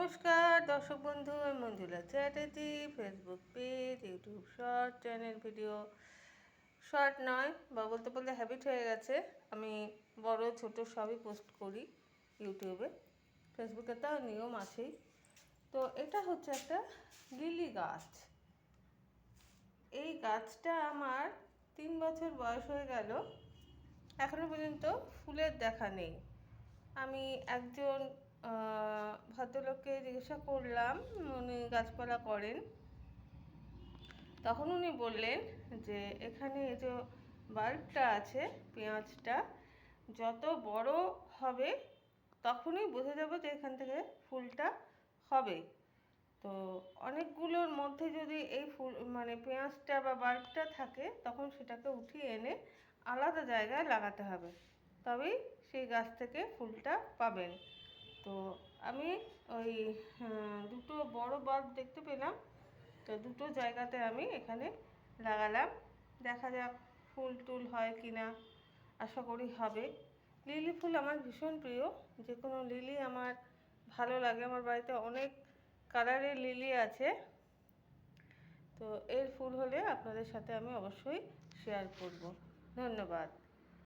নমস্কার দর্শক বন্ধু, আমি Manjula Chatterjee. Facebook page, YouTube short, channel video, short নয় বা বলতে বলতে হ্যাবিট হয়ে গেছে। আমি বড় ছোট সবই পোস্ট করি ইউটিউবে, ফেসবুকে তো নিয়ম আছেই। তো এটা হচ্ছে একটা লিলি গাছ। এই গাছটা আমার 3 বছর বয়স হয়ে গেল, এখনো পর্যন্ত ফুলের দেখা নেই। আমি একজন ভদ্রলোককে জিজ্ঞাসা করলাম, উনি গাছপালা করেন। তখন উনি বললেন যে এখানে এই যে বাল্বটা আছে, পেঁয়াজটা যত বড় হবে তখনই বোঝা যাবে যে এখান থেকে ফুলটা হবে। তো অনেকগুলোর মধ্যে যদি এই ফুল মানে পেঁয়াজটা বা বাল্বটা থাকে, তখন সেটাকে উঠিয়ে এনে আলাদা জায়গায় লাগাতে হবে, তবেই সেই গাছ থেকে ফুলটা পাবেন। তো আমি ওই দুটো বড় বাল্ব দেখতে পেলাম, তো দুটো জায়গাতে আমি এখানে লাগালাম। দেখা যাক ফুল টুল হয় কি না, আশা করি হবে। লিলি ফুল আমার ভীষণ প্রিয়, যে কোনো লিলি আমার ভালো লাগে। আমার বাড়িতে অনেক কালারের লিলি আছে। তো এর ফুল হলে আপনাদের সাথে আমি অবশ্যই শেয়ার করব। ধন্যবাদ।